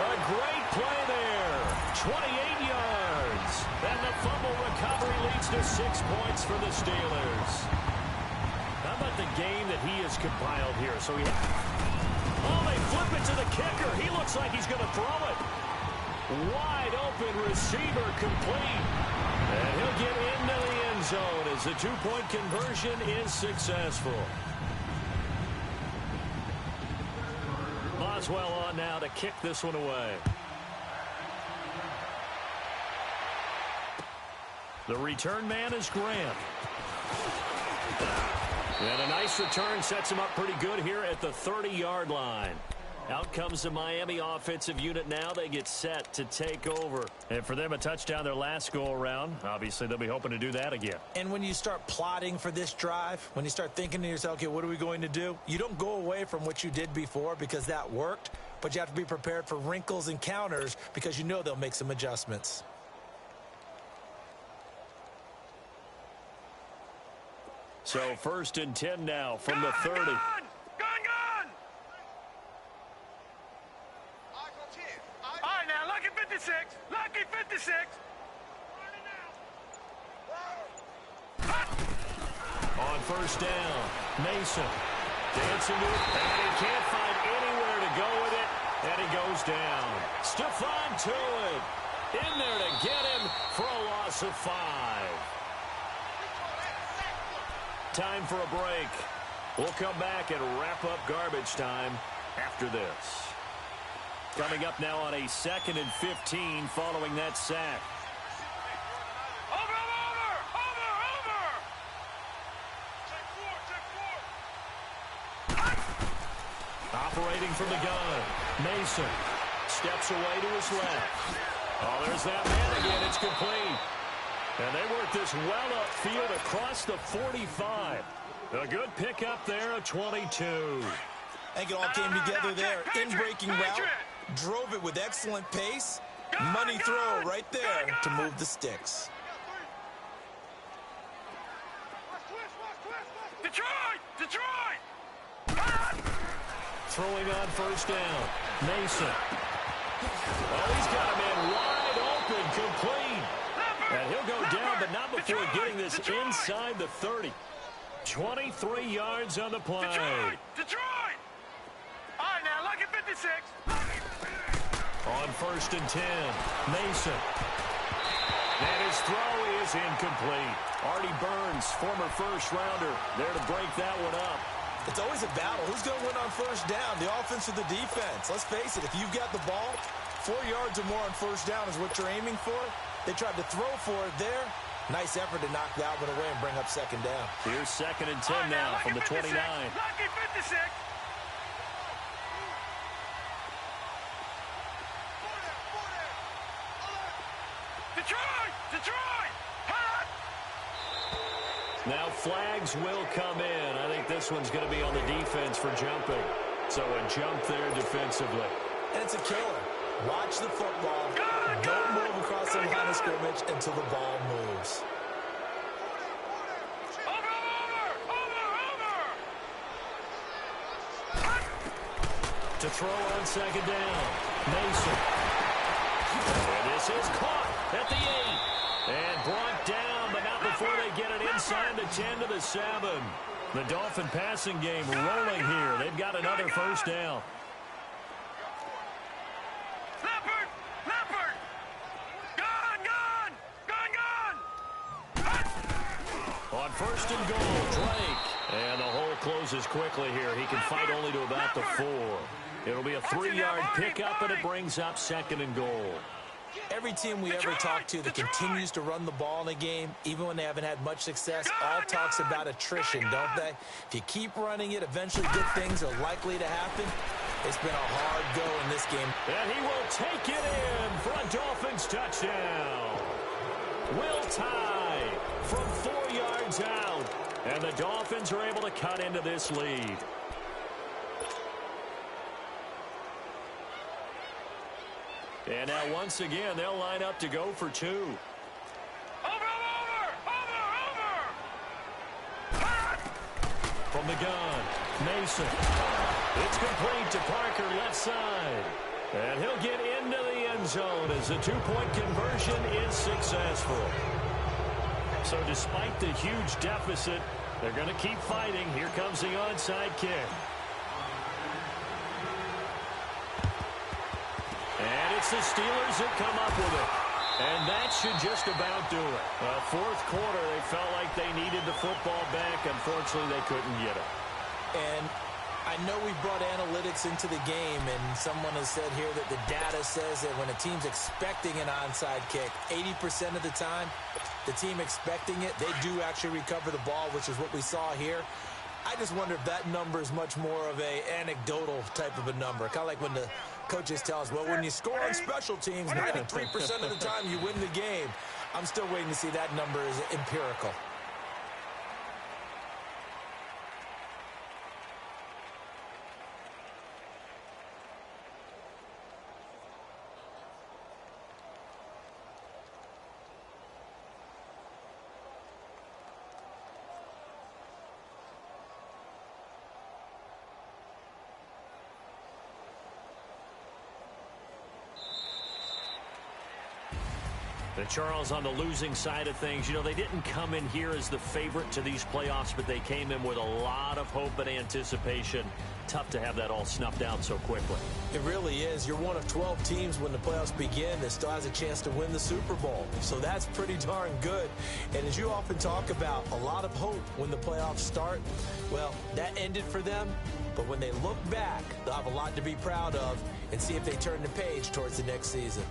A great play there. 28 yards. And the fumble recovery leads to 6 points for the Steelers. How about the game that he has compiled here? So he... Oh, they flip it to the kicker. He looks like he's going to throw it. Wide open receiver complete. And he'll get into the end zone as the two-point conversion is successful. Boswell on now to kick this one away. The return man is Grant. And a nice return sets him up pretty good here at the 30-yard line. Out comes the Miami offensive unit now. They get set to take over. And for them, a touchdown their last go-around. Obviously, they'll be hoping to do that again. And when you start plotting for this drive, when you start thinking to yourself, okay, what are we going to do? You don't go away from what you did before because that worked, but you have to be prepared for wrinkles and counters because you know they'll make some adjustments. So 1st and 10 now from the 30. Gone! All right, now, lucky 56. Lucky 56. On 1st down, Mason dancing to it, and he can't find anywhere to go with it, and he goes down. Stephon Tuitt in there to get him for a loss of 5. Time for a break. We'll come back and wrap up garbage time after this. Coming up now on a 2nd and 15 following that sack. Over! Operating from the gun, Mason steps away to his left. Oh, there's that man again. It's complete. And they work this well upfield across the 45. A good pickup there, a 22. I think it all came together there. In-breaking route, drove it with excellent pace. Money throw right there to move the sticks. Detroit! Throwing on 1st down, Mason. Oh, he's got a man wide open, complete. And he'll go down, but not before getting this inside the 30. 23 yards on the play. Detroit! All right, now, lucky 56. On 1st and 10, Mason. And his throw is incomplete. Artie Burns, former first-rounder, there to break that one up. It's always a battle. Who's going to win on 1st down, the offense or the defense? Let's face it, if you've got the ball, 4 yards or more on 1st down is what you're aiming for. They tried to throw for it there. Nice effort to knock that one away and bring up 2nd down. Here's 2nd and 10 now from the 29. Lucky 56. Detroit! Hot! Now flags will come in. I think this one's going to be on the defense for jumping. So a jump there defensively. And it's a killer. Watch the football. Don't move across the line of scrimmage until the ball moves. To throw on 2nd down, Mason. And this is caught at the 8. And brought down, but not before they get it inside the 10 to the 7. The Dolphin passing game rolling here. They've got another 1st down. Leopard! Gone! On 1st and goal, Drake. And the hole closes quickly here. He can fight only to about the 4. It'll be a 3-yard pickup, and it brings up 2nd and goal. Every team we ever talk to that continues to run the ball in a game, even when they haven't had much success, all talks about attrition, don't they? If you keep running it, eventually good things are likely to happen. It's been a hard go in this game. And he will take it in for a Dolphins touchdown. Will tie from 4 yards out. And the Dolphins are able to cut into this lead. And now once again, they'll line up to go for 2. Over! From the gun, Mason. It's complete to Parker, left side. And he'll get into the end zone as the 2-point conversion is successful. So despite the huge deficit, they're going to keep fighting. Here comes the onside kick. And it's the Steelers that come up with it. And that should just about do it. Fourth quarter, they felt like they needed the football back. Unfortunately, they couldn't get it. And I know we brought analytics into the game, and someone has said here that the data says that when a team's expecting an onside kick, 80% of the time, the team expecting it, they do actually recover the ball, which is what we saw here. I just wonder if that number is much more of a anecdotal type of a number. Kind of like when the coaches tell us, well, when you score on special teams, 93% of the time you win the game. I'm still waiting to see that number is empirical. The Charles on the losing side of things, you know, they didn't come in here as the favorite to these playoffs, but they came in with a lot of hope and anticipation. Tough to have that all snuffed out so quickly. It really is. You're one of 12 teams when the playoffs begin that still has a chance to win the Super Bowl. So that's pretty darn good. And as you often talk about, a lot of hope when the playoffs start. Well, that ended for them. But when they look back, they'll have a lot to be proud of and see if they turn the page towards the next season.